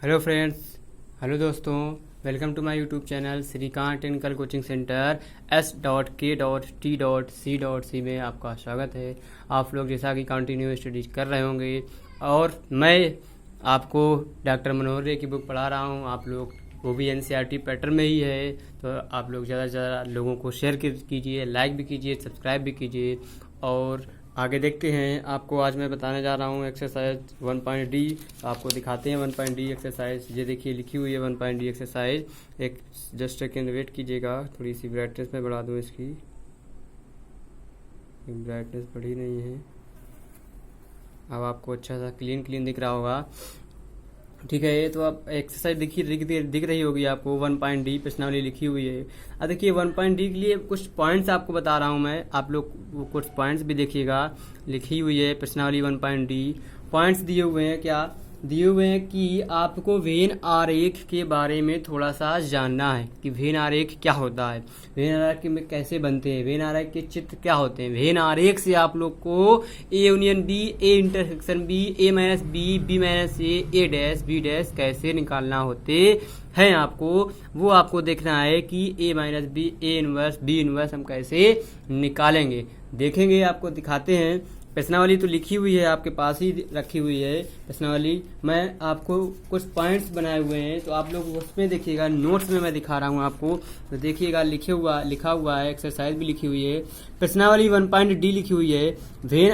Hello friends, hello दोस्तों, welcome to my YouTube channel Shrikant technical coaching centre S.K.C.C में आपका स्वागत है। आप लोग जैसा कि कंटिन्यू स्टडीज कर रहे होंगे और मैं आपको डॉक्टर मनोहर रे की बुक पढ़ा रहा हूँ। आप लोग वो भी NCERT पैटर्न में ही है, तो आप लोग ज़्यादा से ज़्यादा लोगों को शेयर कीजिए, लाइक भी कीजिए, सब्सक्राइब भी कीजिए। और आगे देखते हैं। आपको आज मैं बताने जा रहा हूँ एक्सरसाइज 1.D। आपको दिखाते हैं 1.D एक्सरसाइज। ये देखिए लिखी हुई है 1.D एक्सरसाइज। एक जस्ट सेकेंड वेट कीजिएगा, थोड़ी सी ब्राइटनेस में बढ़ा दूँ इसकी। ब्राइटनेस बढ़ी नहीं है, अब आपको अच्छा सा क्लीन दिख रहा होगा। ठीक है, ये तो आप एक्सरसाइज दिख रही होगी आपको। 1.D प्रश्नावली लिखी हुई है। अब देखिए 1.D के लिए कुछ पॉइंट्स आपको बता रहा हूँ मैं, आप लोग वो कुछ पॉइंट्स भी देखिएगा। लिखी हुई है प्रश्नावली 1.D। पॉइंट्स दिए हुए हैं, क्या दिए हुए हैं कि आपको वेन आरेख के बारे में थोड़ा सा जानना है कि वेन आरेख क्या होता है, वेन आरेख में कैसे बनते हैं, वेन आरेख के चित्र क्या होते हैं। वेन आरेख से आप लोग को A union B, A intersection B, A minus B, B minus A dash, B dash कैसे निकालना होते हैं आपको, वो आपको देखना है कि A minus B, A inverse, B inverse हम कैसे निकालेंगे। देखेंगे, आपको दिखाते हैं। प्रश्नावली तो लिखी हुई है, आपके पास ही रखी हुई है प्रश्नावली। मैं आपको कुछ पॉइंट्स बनाए हुए हैं, तो आप लोग उसमें देखिएगा। नोट्स में मैं दिखा रहा हूँ आपको, तो देखिएगा लिखा हुआ है। एक्सरसाइज भी लिखी हुई है। प्रश्नावली 1.D लिखी हुई है। वेन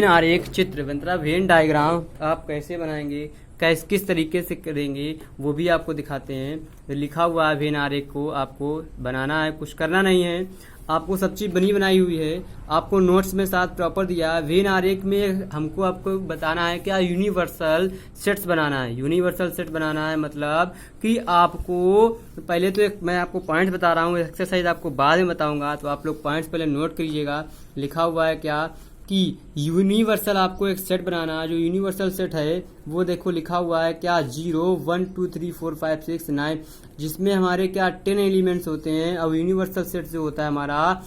आरेख चित्र मतलब वेन डायग्राम आप कैसे बनाएंगे, किस तरीके से करेंगे, वो भी आपको दिखाते हैं। तो लिखा हुआ है वेन आरेख को आपको बनाना है, कुछ करना नहीं है। आपको सब चीज बनी बनाई हुई है, आपको नोट्स में साथ प्रॉपर दिया है। वेन आरेख में आपको बताना है क्या, यूनिवर्सल सेट्स बनाना है। यूनिवर्सल सेट बनाना है मतलब कि आपको पहले तो मैं आपको पॉइंट बता रहा हूँ, एक्सरसाइज आपको बाद में बताऊंगा, तो आप लोग पॉइंट्स पहले नोट करिएगा। लिखा हुआ है क्या कि यूनिवर्सल आपको एक सेट बनाना है। जो यूनिवर्सल सेट है वो देखो लिखा हुआ है क्या, 0 1 2 3 4 5 6 9, जिसमें हमारे क्या 10 एलिमेंट्स होते हैं। अब यूनिवर्सल सेट जो होता है हमारा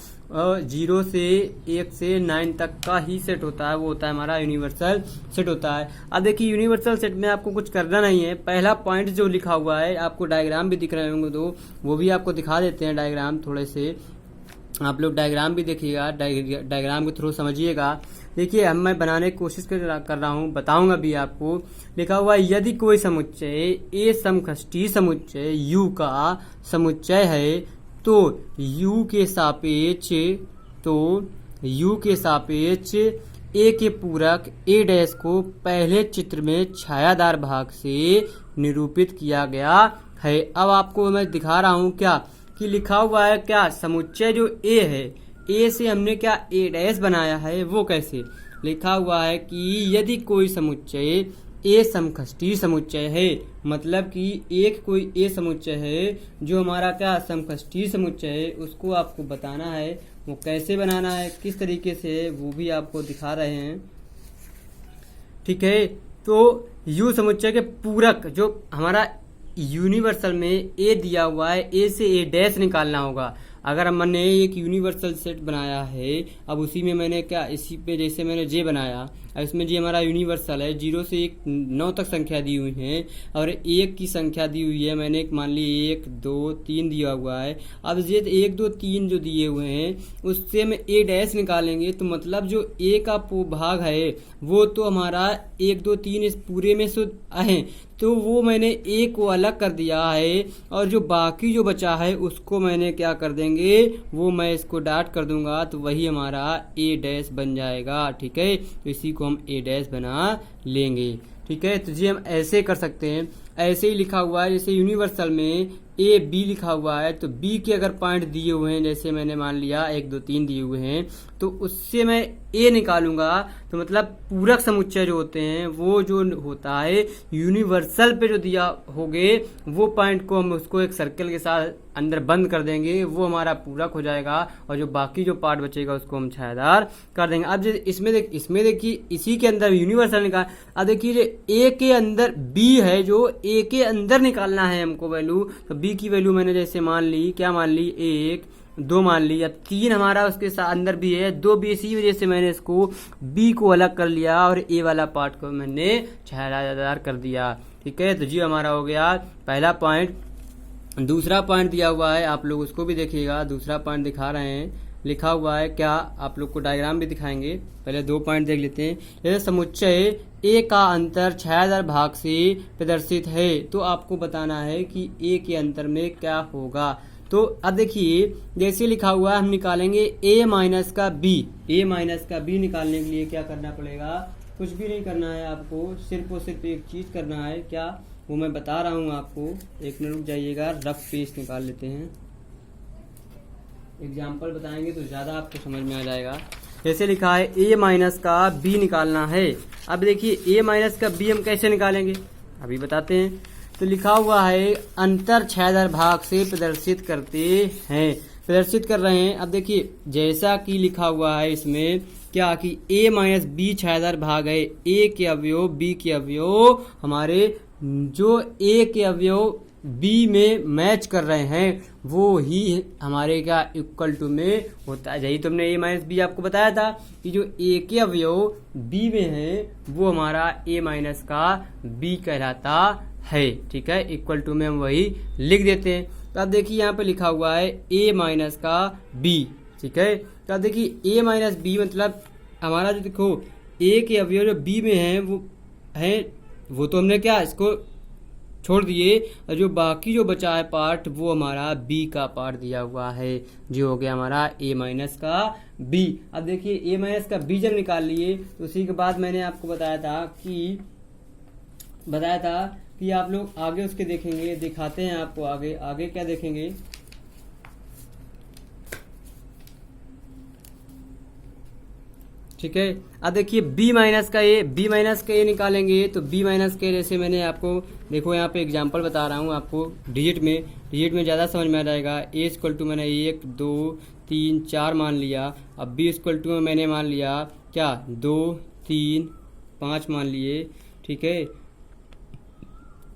0 से 1 से 9 तक का ही सेट होता है, वो होता है हमारा यूनिवर्सल सेट होता है। अब देखिए यूनिवर्सल सेट में आपको कुछ करना नहीं है। पहला पॉइंट जो लिखा हुआ है, आपको डायग्राम भी दिख रहे होंगे, तो वो भी आपको दिखा देते हैं डायग्राम। थोड़े से आप लोग डायग्राम भी देखिएगा, डायग्राम के थ्रू समझिएगा। देखिए मैं बनाने की कोशिश कर रहा हूँ, बताऊंगा भी आपको। लिखा हुआ है यदि कोई समुच्चय ए समष्टि समुच्चय U का समुच्चय है तो U के सापेक्ष ए के पूरक ए डैश को पहले चित्र में छायादार भाग से निरूपित किया गया है। अब आपको मैं दिखा रहा हूँ क्या कि लिखा हुआ है क्या, समुच्चय जो ए है, ए से हमने क्या ए डैश बनाया है, वो कैसे लिखा हुआ है कि यदि कोई समुच्चय ए समष्टि समुच्चय है, मतलब कि एक कोई ए समुच्चय है जो हमारा क्या समष्टि समुच्चय है, उसको आपको बताना है। वो कैसे बनाना है, किस तरीके से, वो भी आपको दिखा रहे हैं। ठीक है, तो यू समुच्चय के पूरक जो हमारा यूनिवर्सल में ए दिया हुआ है, ए से ए डैश निकालना होगा। अगर मैंने एक यूनिवर्सल सेट बनाया है, अब उसी में मैंने क्या, इसी पे जैसे मैंने जे बनाया, अब इसमें जे हमारा यूनिवर्सल है, 0 से 9 तक संख्या दी हुई है और 1 की संख्या दी हुई है। मैंने मान ली 1 2 3 दिया हुआ है। अब ये 1 2 3 जो दिए हुए हैं उससे हम ए डैश निकालेंगे, तो मतलब जो ए का भाग है वो तो हमारा 1 2 3 इस पूरे में से है, तो वो मैंने ए को अलग कर दिया है और जो बाकी जो बचा है उसको मैंने क्या कर देंगे, वो मैं इसको डॉट कर दूंगा, तो वही हमारा ए डैश बन जाएगा। ठीक है, तो इसी को हम ए डैश बना लेंगे। ठीक है, तो जी हम ऐसे कर सकते हैं। ऐसे ही लिखा हुआ है, जैसे यूनिवर्सल में ए बी लिखा हुआ है, तो बी के अगर पॉइंट दिए हुए हैं, जैसे मैंने मान लिया 1 2 3 दिए हुए हैं, तो उससे मैं ए निकालूंगा। तो मतलब पूरक समुच्चय जो होते हैं वो जो होता है यूनिवर्सल पे जो दिया होगे, वो पॉइंट को हम उसको एक सर्कल के साथ अंदर बंद कर देंगे, वो हमारा पूरक हो जाएगा और जो बाकी जो पार्ट बचेगा उसको हम छायादार कर देंगे। अब इसमें देखिए इसी के अंदर यूनिवर्सल निकाल। अब देखिए ए के अंदर बी है, जो ए के अंदर निकालना है हमको वैल्यू, तो बी की वैल्यू मैंने जैसे मान ली, क्या मान ली 1 2 मान ली। अब 3 हमारा उसके साथ अंदर भी है, 2 भी, इसी वजह से मैंने इसको बी को अलग कर लिया और ए वाला पार्ट को मैंने छायादार कर दिया। ठीक है, तो जी हमारा हो गया पहला पॉइंट। दूसरा पॉइंट दिया हुआ है, आप लोग उसको भी देखिएगा। दूसरा पॉइंट दिखा रहे हैं, लिखा हुआ है क्या, आप लोग को डायग्राम भी दिखाएंगे। पहले 2 पॉइंट देख लेते हैं। जैसे समुच्चय ए का अंतर छायादार भाग से प्रदर्शित है, तो आपको बताना है कि ए के अंतर में क्या होगा। तो अब देखिए जैसे लिखा हुआ है, हम निकालेंगे ए माइनस का बी। ए माइनस का बी निकालने के लिए क्या करना पड़ेगा, कुछ भी नहीं करना है आपको, सिर्फ और सिर्फ एक चीज करना है, क्या वो मैं बता रहा हूँ आपको। एक मिनट रुक जाइएगा, रफ पेज निकाल लेते हैं, एग्जाम्पल बताएंगे तो ज्यादा आपको समझ में आ जाएगा। जैसे लिखा है ए माइनस का बी निकालना है। अब देखिए ए माइनस का बी हम कैसे निकालेंगे, अभी बताते हैं। तो लिखा हुआ है अंतर छायादार भाग से प्रदर्शित करते हैं, प्रदर्शित कर रहे हैं। अब देखिए जैसा कि लिखा हुआ है इसमें क्या कि ए माइनस बी छायादार भाग है, ए के अवयव बी के अवयव हमारे जो ए के अवयव बी में मैच कर रहे हैं वो ही हमारे क्या इक्वल टू में होता है। यही तुमने ए माइनस बी आपको बताया था कि जो ए के अवयव बी में है वो हमारा ए माइनस का बी कहलाता है। ठीक है, इक्वल टू में हम वही लिख देते हैं। तो अब देखिए यहाँ पे लिखा हुआ है ए माइनस का बी। ठीक है, तो अब देखिए ए माइनस बी मतलब हमारा जो देखो ए के अवयव जो बी में है वो तो हमने क्या इसको छोड़ दिए, और जो बाकी जो बचा है पार्ट वो हमारा बी का पार्ट दिया हुआ है, जो हो गया हमारा ए माइनस का बी। अब देखिए ए माइनस का बी जब निकाल लिए तो उसी के बाद मैंने आपको बताया था कि आप लोग आगे उसके देखेंगे, दिखाते हैं आपको आगे। आगे क्या देखेंगे, ठीक है। अब देखिए बी माइनस का ए निकालेंगे तो बी माइनस का ए, जैसे मैंने आपको देखो यहाँ पे एग्जांपल बता रहा हूँ आपको, डिजिट में ज़्यादा समझ में आ जाएगा। ए इक्वल टू मैंने 1 2 3 4 मान लिया। अब बी इक्वल टू में मैंने मान लिया क्या 2 3 5 मान लिए। ठीक है,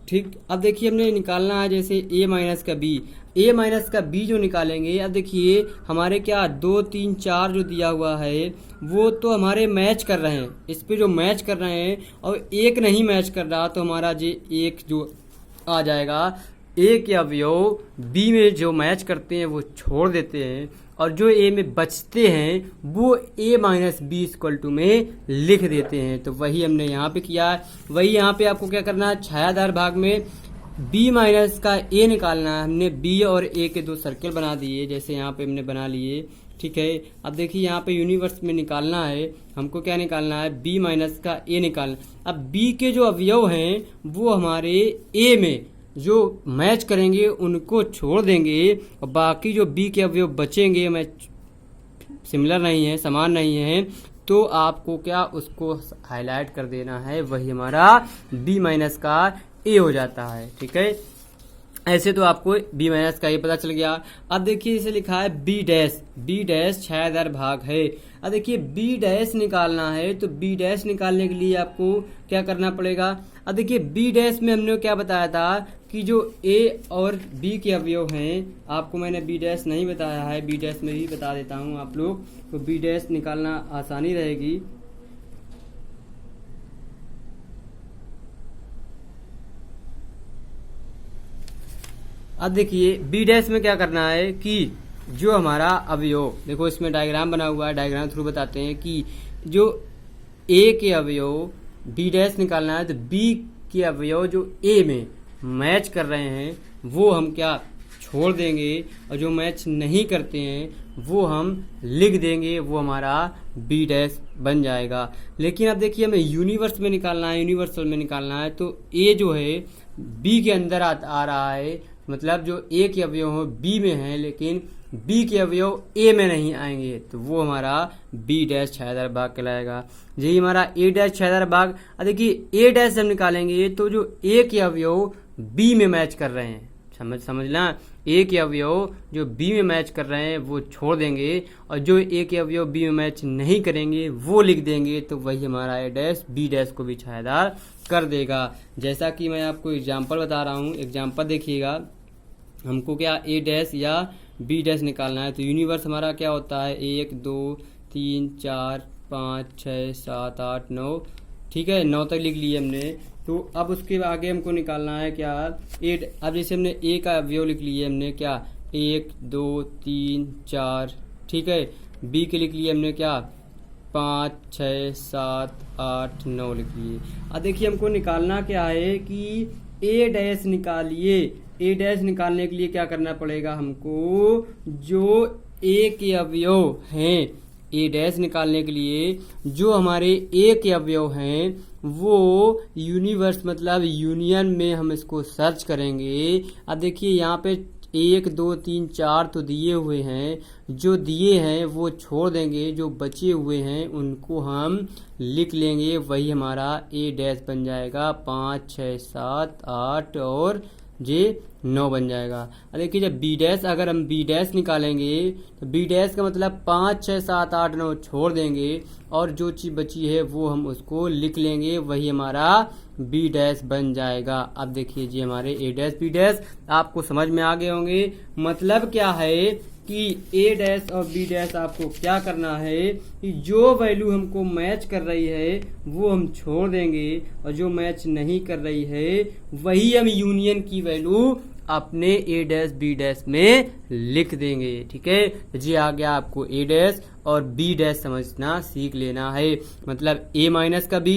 ठीक। अब देखिए हमने निकालना है जैसे ए माइनस का बी जो निकालेंगे। अब देखिए हमारे क्या 2 3 4 जो दिया हुआ है वो तो हमारे मैच कर रहे हैं, इस पे जो मैच कर रहे हैं, और एक नहीं मैच कर रहा तो हमारा जो एक जो आ जाएगा ए के अवयव बी में जो मैच करते हैं वो छोड़ देते हैं, और जो ए में बचते हैं वो ए माइनस बी इक्वल टू में लिख देते हैं। तो वही हमने यहाँ पे किया है। वही यहाँ पे आपको क्या करना है, छायादार भाग में बी माइनस का ए निकालना है। हमने बी और ए के 2 सर्किल बना दिए, जैसे यहाँ पे हमने बना लिए। ठीक है, अब देखिए यहाँ पे यूनिवर्स में निकालना है हमको, क्या निकालना है, बी माइनस का ए निकालना। अब बी के जो अवयव हैं वो हमारे ए में जो मैच करेंगे उनको छोड़ देंगे, और बाकी जो बी के अवयव बचेंगे मैच सिमिलर नहीं है, समान नहीं है, तो आपको क्या उसको हाईलाइट कर देना है, वही हमारा बी माइनस का ए हो जाता है। ठीक है, ऐसे तो आपको बी माइनस का ए पता चल गया। अब देखिए इसे लिखा है बी डैश छायादार भाग है। अब देखिए बी डैश निकालना है, तो बी डैश निकालने के लिए आपको क्या करना पड़ेगा। अब देखिए बी डैश में हमने क्या बताया था कि जो ए और बी के अवयव हैं, आपको मैंने बी डैश नहीं बताया है, बी डैश में भी बता देता हूँ आप लोग, तो बी डैश निकालना आसानी रहेगी। अब देखिए बी डैश में क्या करना है कि जो हमारा अवयव, देखो इसमें डायग्राम बना हुआ है, डायग्राम थ्रू बताते हैं कि जो ए के अवयव बी डैश निकालना है, तो बी के अवयव जो ए में मैच कर रहे हैं वो हम क्या छोड़ देंगे, और जो मैच नहीं करते हैं वो हम लिख देंगे, वो हमारा बी डैश बन जाएगा। लेकिन अब देखिए हमें यूनिवर्सल में निकालना है, तो ए जो है बी के अंदर आ रहा है, मतलब जो ए के अवयव बी में है लेकिन बी के अवयव ए में नहीं आएंगे, तो वो हमारा बी डैश छायादार भाग कहलाएगा। यही हमारा ए डैश छायादार भाग। देखिए ए डैश जब निकालेंगे तो जो ए के अवयव बी में मैच कर रहे हैं, समझना, ए के अवयव जो बी में मैच कर रहे हैं वो छोड़ देंगे, और जो ए के अवयव बी में मैच नहीं करेंगे वो लिख देंगे, तो वही हमारा ए डैश बी डैश को भी छायादार कर देगा। जैसा कि मैं आपको एग्जाम्पल बता रहा हूँ, एग्जाम्पल देखिएगा, हमको क्या ए डैश या बी डैश निकालना है। तो यूनिवर्स हमारा क्या होता है, 1 2 3 4 5 6 7 8 9, ठीक है, 9 तक लिख लिए हमने। तो अब उसके आगे हमको निकालना है क्या, 8। अब जैसे हमने ए का अवयव लिख लिए हमने क्या, 1 2 3 4, ठीक है। बी के लिख लिए हमने क्या, 5 6 7 8 9 लिख लिए। अब देखिए हमको निकालना क्या है कि ए डैश निकालिए। ए डैश निकालने के लिए क्या करना पड़ेगा हमको, जो ए के अवयव हैं, ए डैश निकालने के लिए जो हमारे ए के अवयव हैं वो यूनिवर्स मतलब यूनियन में हम इसको सर्च करेंगे। अब देखिए यहाँ पे 1 2 3 4 तो दिए हुए हैं, जो दिए हैं वो छोड़ देंगे, जो बचे हुए हैं उनको हम लिख लेंगे, वही हमारा ए डैश बन जाएगा। 5 6 7 8 और जे 9 बन जाएगा। अब देखिए जब बी डैश, अगर हम बी डैश निकालेंगे तो बी डैश का मतलब 5 6 7 8 9 छोड़ देंगे और जो चीज बची है वो हम उसको लिख लेंगे, वही हमारा बी डैश बन जाएगा। अब देखिए जी हमारे ए डैश बी डैश आपको समझ में आ गए होंगे। मतलब क्या है कि ए डैश और बी डैश आपको क्या करना है कि जो वैल्यू हमको मैच कर रही है वो हम छोड़ देंगे और जो मैच नहीं कर रही है वही हम यूनियन की वैल्यू अपने ए डैश बी डैश में लिख देंगे, ठीक है। तो जी आ गया आपको ए डैश और बी डैश समझना सीख लेना है। मतलब ए माइनस का बी,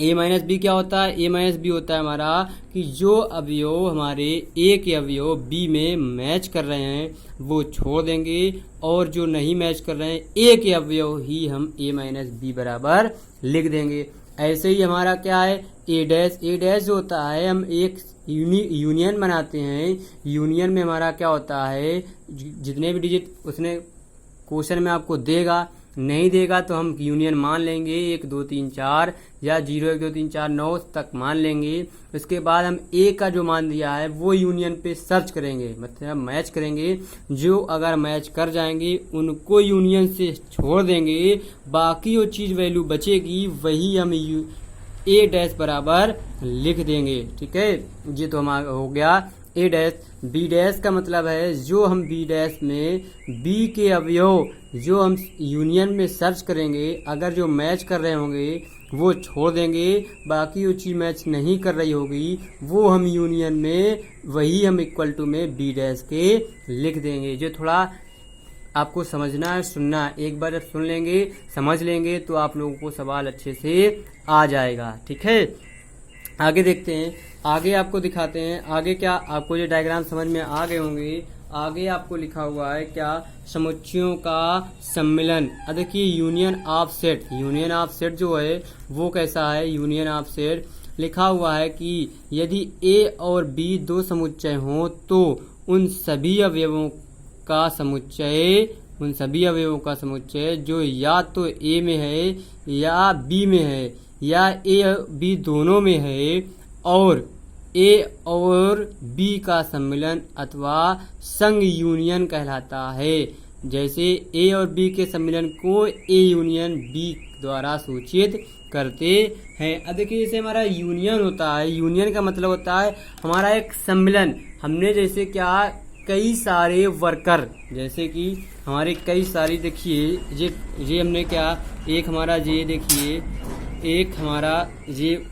ए माइनस बी क्या होता है, ए माइनस बी होता है हमारा कि जो अवयव हमारे ए के अवयव बी में मैच कर रहे हैं वो छोड़ देंगे और जो नहीं मैच कर रहे हैं ए के अवयव ही हम ए माइनस बी बराबर लिख देंगे। ऐसे ही हमारा क्या है ए डैश, ए डैश जो होता है हम एक यूनियन बनाते हैं। यूनियन में हमारा क्या होता है, जितने भी डिजिट उसने क्वेश्चन में आपको देगा, नहीं देगा तो हम यूनियन मान लेंगे 1 2 3 4 या 0 1 2 3 4 9 तक मान लेंगे। उसके बाद हम ए का जो मान दिया है वो यूनियन पे सर्च करेंगे, मतलब मैच करेंगे। जो अगर मैच कर जाएंगे उनको यूनियन से छोड़ देंगे, बाकी जो चीज वैल्यू बचेगी वही हम ए डैश बराबर लिख देंगे, ठीक है। ये तो हमारा हो गया ए डैश। बी डैश का मतलब है जो हम बी डैश में बी के अवयव जो हम यूनियन में सर्च करेंगे, अगर जो मैच कर रहे होंगे वो छोड़ देंगे, बाकी जो चीज मैच नहीं कर रही होगी वो हम यूनियन में वही हम इक्वल टू में बी डैश के लिख देंगे। जो थोड़ा आपको समझना है, सुनना, एक बार जब सुन लेंगे समझ लेंगे तो आप लोगों को सवाल अच्छे से आ जाएगा, ठीक है। आगे देखते हैं, आगे आपको दिखाते हैं। आगे क्या आपको ये डायग्राम समझ में आ गए होंगे। आगे आपको लिखा हुआ है क्या, समुच्चयों का सम्मिलन। अब देखिए union of set, union of set जो है वो कैसा है, यूनियन ऑफ सेट लिखा हुआ है कि यदि ए और बी दो समुच्चय हों तो उन सभी अवयवों का समुच्चय, उन सभी अवयवों का समुच्चय जो या तो ए में है या बी में है या ए बी दोनों में है और ए और बी का सम्मिलन अथवा संग यूनियन कहलाता है। जैसे ए और बी के सम्मिलन को ए यूनियन बी द्वारा सूचित करते हैं। अब देखिए जैसे हमारा यूनियन होता है, यूनियन का मतलब होता है हमारा एक सम्मिलन। हमने जैसे क्या कई सारे वर्कर, जैसे कि हमारे कई सारी, देखिए ये हमने क्या, एक हमारा ये देखिए, एक हमारा ये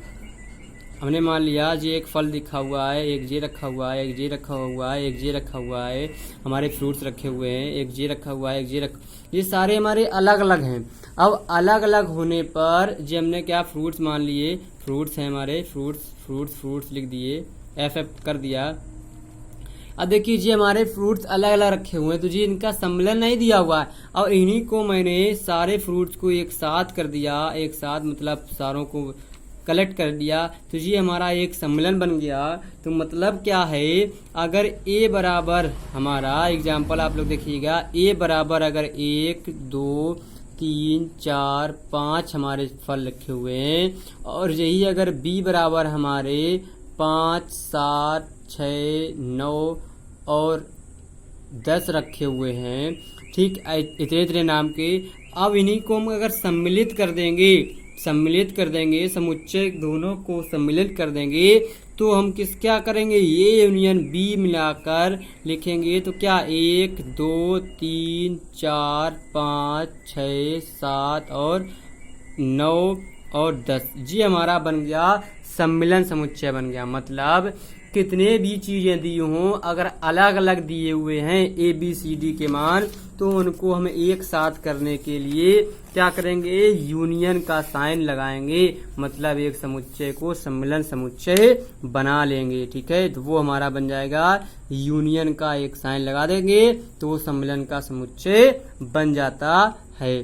हमने मान लिया ये एक फल दिखा हुआ है, एक जे रखा हुआ है, एक जे रखा हुआ है, एक जे रखा हुआ है, हमारे फ्रूट्स रखे हुए हैं, एक जे रखा हुआ है, एक जे ये सारे हमारे अलग अलग हैं। अब अलग अलग होने पर जो हमने क्या फ्रूट्स मान लिए, फ्रूट्स हैं हमारे, फ्रूट्स लिख दिए, एफ कर दिया। अब देखिए जी हमारे फ्रूट्स अलग अलग रखे हुए हैं तो जी इनका सम्मिलन नहीं दिया हुआ है और इन्हीं को मैंने सारे फ्रूट्स को एक साथ कर दिया, एक साथ मतलब सारों को कलेक्ट कर दिया तो जी हमारा एक सम्मिलन बन गया। तो मतलब क्या है, अगर ए बराबर हमारा एग्जाम्पल आप लोग देखिएगा, ए बराबर अगर 1 2 3 4 5 हमारे फल रखे हुए हैं और यही अगर बी बराबर हमारे 5 7 6 9 और 10 रखे हुए हैं, ठीक इतने इतने नाम के। अब इन्हीं को हम अगर सम्मिलित कर देंगे, सम्मिलित कर देंगे, समुच्चय दोनों को सम्मिलित कर देंगे तो हम क्या करेंगे, ए यूनियन बी मिलाकर लिखेंगे तो क्या 1 2 3 4 5 6 7 और 9 और 10 जी हमारा बन गया सम्मिलन समुच्चय बन गया। मतलब कितने भी चीजें दी हों, अगर अलग अलग दिए हुए हैं ए बी सी डी के मान, तो उनको हम एक साथ करने के लिए क्या करेंगे, यूनियन का साइन लगाएंगे। मतलब एक समुच्चय को सम्मिलन समुच्चय बना लेंगे। ठीक है, तो वो हमारा बन जाएगा, यूनियन का एक साइन लगा देंगे तो सम्मिलन का समुच्चय बन जाता है।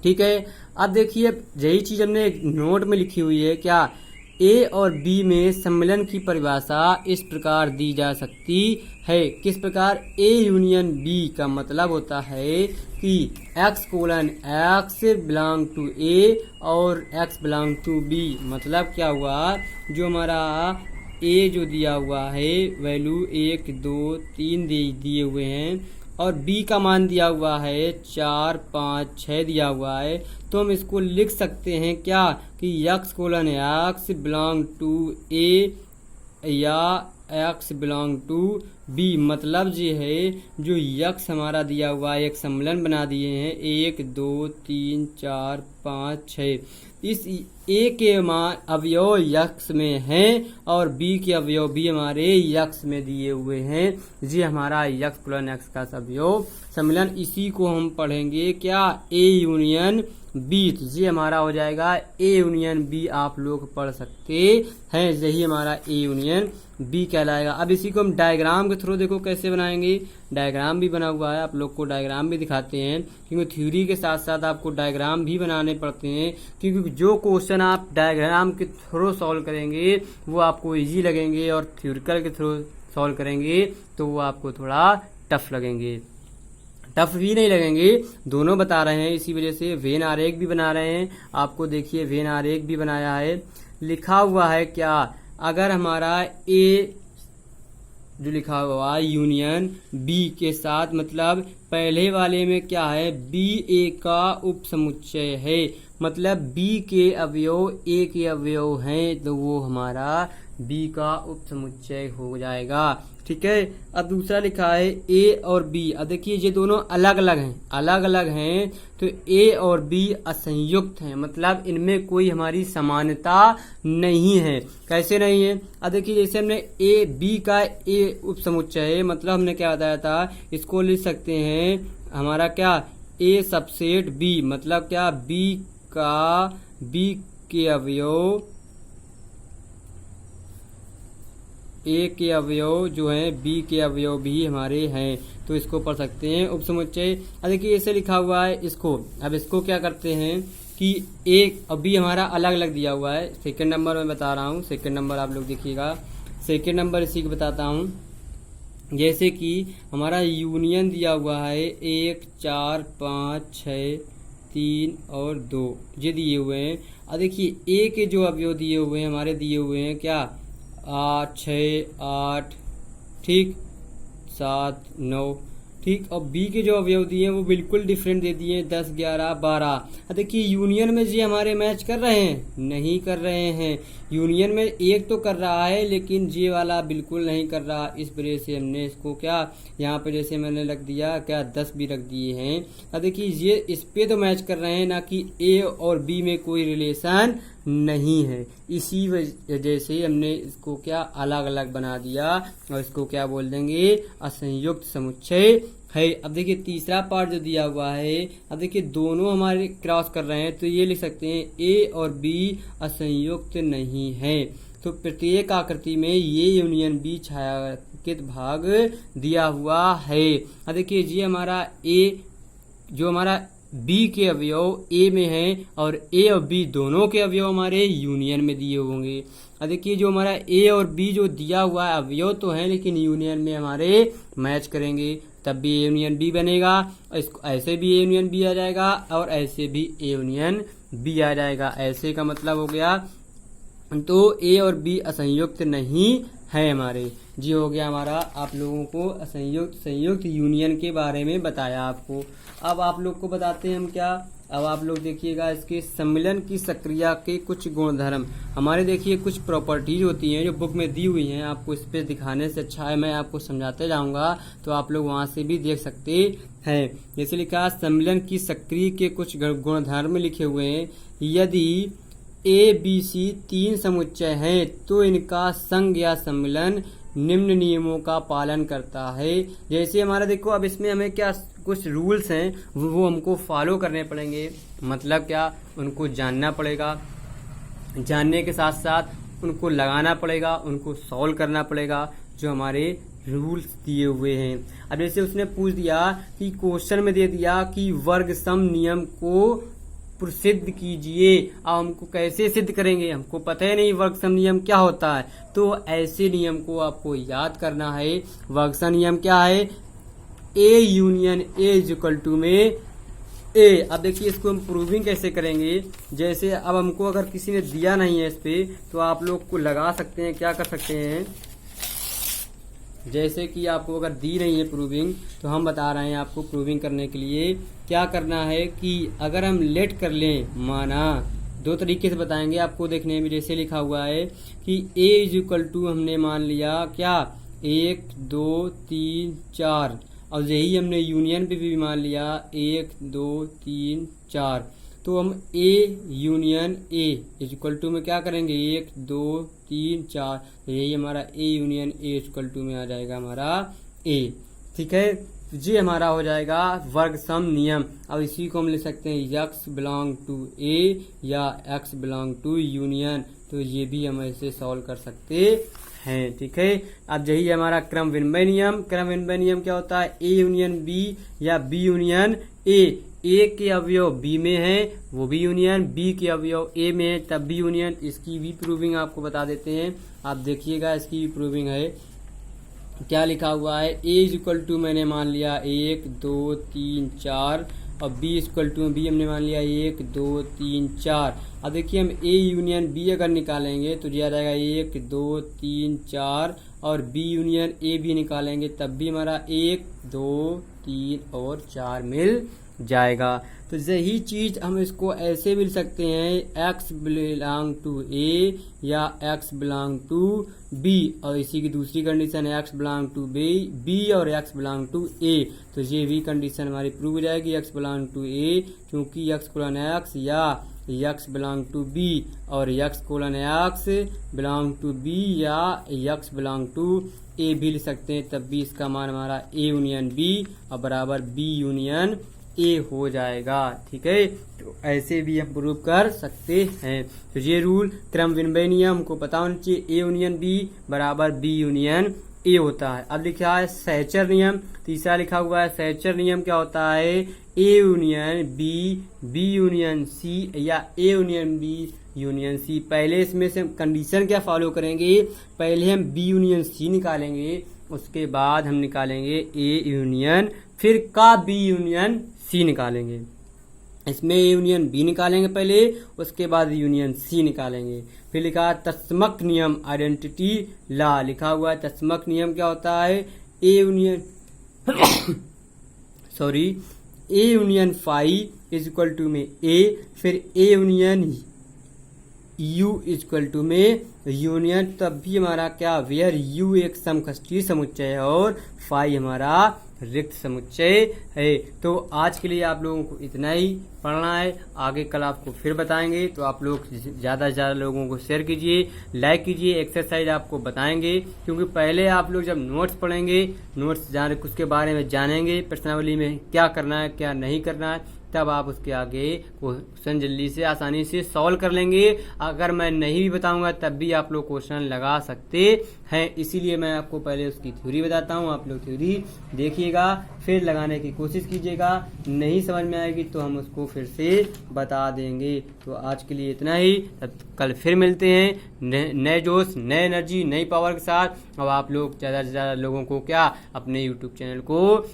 ठीक है, अब देखिए यही चीज हमने नोट में लिखी हुई है। क्या ए और बी में सम्मिलन की परिभाषा इस प्रकार दी जा सकती है। किस प्रकार, ए यूनियन बी का मतलब होता है कि x colon x belong to A और x बिलोंग टू बी। मतलब क्या हुआ, जो हमारा ए जो दिया हुआ है वैल्यू 1 2 3 दिए हुए हैं और b का मान दिया हुआ है 4 5 6 दिया हुआ है, तो हम इसको लिख सकते हैं क्या कि x colon x belong to A या x बिलोंग टू b। मतलब ये है जो x हमारा दिया हुआ है, एक सम्मिलन बना दिए हैं 1 2 3 4 5 6, इस a के मान अवयव x में हैं और b के अवयव भी हमारे x में दिए हुए हैं। ये हमारा x कोलन एक्स का अवयव सम्मिलन, इसी को हम पढ़ेंगे क्या, a यूनियन बी। तो ये हमारा हो जाएगा ए यूनियन बी, आप लोग पढ़ सकते हैं, यही हमारा ए यूनियन बी कहलाएगा। अब इसी को हम डायग्राम के थ्रू देखो कैसे बनाएंगे। डायग्राम भी बना हुआ है, आप लोग को डायग्राम भी दिखाते हैं, क्योंकि थ्योरी के साथ साथ आपको डायग्राम भी बनाने पड़ते हैं, क्योंकि जो क्वेश्चन आप डायग्राम के थ्रू सॉल्व करेंगे वो आपको ईजी लगेंगे और थ्योरिकल के थ्रू सॉल्व करेंगे तो वो आपको थोड़ा टफ लगेंगे। टफ भी नहीं लगेंगे, दोनों बता रहे हैं, इसी वजह से वेन आरेख भी बना रहे हैं। आपको देखिए वेन आरेख भी बनाया है, लिखा हुआ है क्या, अगर हमारा ए जो लिखा हुआ यूनियन बी के साथ, मतलब पहले वाले में क्या है, बी ए का उप समुच्चय है, मतलब बी के अवयव ए के अवयव हैं तो वो हमारा बी का उप समुच्चय हो जाएगा। ठीक है, अब दूसरा लिखा है ए और बी। अब देखिए ये दोनों अलग अलग हैं, अलग अलग हैं तो ए और बी असंयुक्त हैं, मतलब इनमें कोई हमारी समानता नहीं है। कैसे नहीं है, अब देखिए जैसे हमने ए बी का ए उप समुच्चय है, मतलब हमने क्या बताया था, इसको लिख सकते हैं हमारा क्या, ए सबसेट बी, मतलब क्या बी के अवयव, ए के अवयव जो हैं बी के अवयव भी हमारे हैं, तो इसको पढ़ सकते हैं उप समुच्चय। अब देखिए ऐसे लिखा हुआ है इसको, अब इसको क्या करते हैं कि ए और बी हमारा अलग अलग दिया हुआ है। सेकंड नंबर में बता रहा हूँ, सेकंड नंबर आप लोग देखिएगा, सेकंड नंबर इसी को बताता हूँ। जैसे कि हमारा यूनियन दिया हुआ है 1 4 5 6 3 और 2 ये दिए हुए हैं। अब देखिए ए के जो अवयव दिए हुए हैं हमारे दिए हुए हैं क्या, 8 6 8 ठीक 7 9 ठीक, और बी के जो अवयव दिए हैं वो बिल्कुल डिफरेंट दे दिए हैं 10 11 12। देखिए यूनियन में जी हमारे मैच कर रहे हैं, नहीं कर रहे हैं। यूनियन में एक तो कर रहा है लेकिन जे वाला बिल्कुल नहीं कर रहा, इस वजह से हमने इसको क्या यहाँ पे जैसे मैंने रख दिया क्या 10 भी रख दिए हैं। अब देखिए ये इस पे तो मैच कर रहे हैं, ना कि ए और बी में कोई रिलेशन नहीं है, इसी वजह से हमने इसको क्या अलग अलग बना दिया और इसको क्या बोल देंगे, असंयुक्त समुच्चय है। अब देखिए तीसरा पार्ट जो दिया हुआ है, अब देखिए दोनों हमारे क्रॉस कर रहे हैं तो ये लिख सकते हैं ए और बी असंयुक्त नहीं है। तो प्रत्येक आकृति में ये यूनियन बी छायांकित भाग दिया हुआ है। अब देखिए ये हमारा ए जो हमारा बी के अवयव ए में है और ए और बी दोनों के अवयव हमारे यूनियन में दिए होंगे। अब देखिए जो हमारा ए और बी जो दिया हुआ है अवयव तो है लेकिन यूनियन में हमारे मैच करेंगे तब भी ए यूनियन बी बनेगा, ऐसे भी ए यूनियन बी आ जाएगा और ऐसे भी ए यूनियन बी आ जाएगा। ऐसे का मतलब हो गया तो ए और बी असंयुक्त नहीं है हमारे। जी हो गया हमारा आप लोगों को संयुक्त यूनियन के बारे में बताया आपको। अब आप लोग को बताते हैं हम क्या, अब आप लोग देखिएगा इसके सम्मिलन की सक्रिया के कुछ गुणधर्म। हमारे देखिए कुछ प्रॉपर्टीज होती हैं जो बुक में दी हुई हैं, आपको इस पे दिखाने से अच्छा है मैं आपको समझाते जाऊंगा, तो आप लोग वहां से भी देख सकते हैं। जैसे लिखा सम्मिलन की सक्रिय के कुछ गुणधर्म लिखे हुए हैं। यदि ए बी सी 3 समुच्चय हैं तो इनका संघ या सम्मिलन निम्न नियमों का पालन करता है। जैसे हमारा देखो अब इसमें हमें क्या कुछ रूल्स हैं वो हमको फॉलो करने पड़ेंगे। मतलब क्या, उनको जानना पड़ेगा, जानने के साथ साथ उनको लगाना पड़ेगा, उनको सॉल्व करना पड़ेगा जो हमारे रूल्स दिए हुए हैं। अब जैसे उसने पूछ दिया कि क्वेश्चन में दे दिया कि वर्ग सम नियम को प्रसिद्ध कीजिए। अब हमको कैसे सिद्ध करेंगे, हमको पता ही नहीं वर्ग सम नियम क्या होता है, तो ऐसे नियम को आपको याद करना है। वर्ग सम नियम क्या है, A union A is equal to में ए। अब देखिए इसको हम प्रूविंग कैसे करेंगे। जैसे अब हमको अगर किसी ने दिया नहीं है इस पे, तो आप लोग को लगा सकते हैं, क्या कर सकते हैं, जैसे कि आपको अगर दी नहीं है प्रूविंग, तो हम बता रहे हैं आपको प्रूविंग करने के लिए क्या करना है कि अगर हम लेट कर लें, माना 2 तरीके से बताएंगे आपको देखने में। जैसे लिखा हुआ है कि ए इज इक्वल टू हमने मान लिया क्या 1 2 3 4, और यही हमने यूनियन पे भी मान लिया 1 2 3 4, तो हम A union A is equal to में क्या करेंगे 1 2 3 4, तो यही हमारा A union A is equal to में आ जाएगा हमारा ए। ठीक है, तो ये हमारा हो जाएगा वर्ग सम नियम। अब इसी को हम लिख सकते हैं x बिलोंग टू ए या x बिलोंग टू यूनियन, तो ये भी हम ऐसे सॉल्व कर सकते हैं। ठीक है, अब यही हमारा क्रम विनिमय नियम। क्रम विनिमय नियम क्या होता है, ए यूनियन बी या बी यूनियन ए के अवयव बी में है वो भी यूनियन, बी के अवयव ए में है तब भी यूनियन। इसकी भी प्रूविंग आपको बता देते हैं, आप देखिएगा इसकी भी प्रूविंग है। क्या लिखा हुआ है, ए इज इक्वल टू मैंने मान लिया 1 2 3 4, और B is equal to B हमने मान लिया 1 2 3 4। अब देखिए हम ए यूनियन बी अगर निकालेंगे तो ये आ जाएगा 1 2 3 4, और बी यूनियन ए भी निकालेंगे तब भी हमारा 1 2 3 और 4 मिल जाएगा। तो यही चीज हम इसको ऐसे भी लिख सकते हैं x बिलोंग टू ए या x बिलोंग टू बी, और इसी की दूसरी कंडीशन है x बिलोंग टू बी और x बिलोंग टू ए। तो ये भी कंडीशन हमारी प्रूव हो जाएगी x बिलोंग टू ए, क्योंकि x कोलन x या x बिलोंग टू बी और x colon x belong to B या x बिलोंग टू ए भी लिख सकते हैं, तब भी इसका मान हमारा ए यूनियन बी और बराबर बी यूनियन ए हो जाएगा। ठीक है, तो ऐसे भी हम प्रूव कर सकते हैं। तो ये रूल क्रम विनिमय नियम हमको पता होना चाहिए, ए यूनियन बी बराबर बी यूनियन ए होता है। अब लिखा है सहचर नियम, तीसरा लिखा हुआ है सहचर नियम क्या होता है, A union B union C या A union B union C. पहले इसमें से कंडीशन क्या फॉलो करेंगे, पहले हम बी यूनियन सी निकालेंगे, उसके बाद हम निकालेंगे ए यूनियन, फिर का बी यूनियन सी निकालेंगे। इसमें ए यूनियन बी निकालेंगे पहले, उसके बाद यूनियन सी निकालेंगे। फिर लिखा है तत्समक नियम, आइडेंटिटी लॉ लिखा हुआ है। तत्समक नियम क्या होता है, A union sorry A union phi is equal to में ए, फिर A union U is equal to में यूनियन, तब भी हमारा क्या वेयर यू एक समष्टि समुच्चय है और फाई हमारा रिक्त समुच्चय है। तो आज के लिए आप लोगों को इतना ही पढ़ना है, आगे कल आपको फिर बताएंगे। तो आप लोग ज़्यादा से ज़्यादा लोगों को शेयर कीजिए, लाइक कीजिए, एक्सरसाइज आपको बताएंगे, क्योंकि पहले आप लोग जब नोट्स पढ़ेंगे, नोट्स जाने उसके बारे में जानेंगे, प्रश्नावली में क्या करना है क्या नहीं करना है, तब आप उसके आगे क्वेश्चन जल्दी से आसानी से सॉल्व कर लेंगे। अगर मैं नहीं भी बताऊंगा तब भी आप लोग क्वेश्चन लगा सकते हैं, इसीलिए मैं आपको पहले उसकी थ्योरी बताता हूं, आप लोग थ्योरी देखिएगा, फिर लगाने की कोशिश कीजिएगा। नहीं समझ में आएगी तो हम उसको फिर से बता देंगे। तो आज के लिए इतना ही, तब कल फिर मिलते हैं नए जोश, नए एनर्जी, नई पावर के साथ। अब आप लोग ज़्यादा से ज़्यादा लोगों को क्या अपने यूट्यूब चैनल को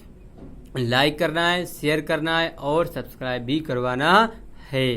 लाइक करना है, शेयर करना है और सब्सक्राइब भी करवाना है।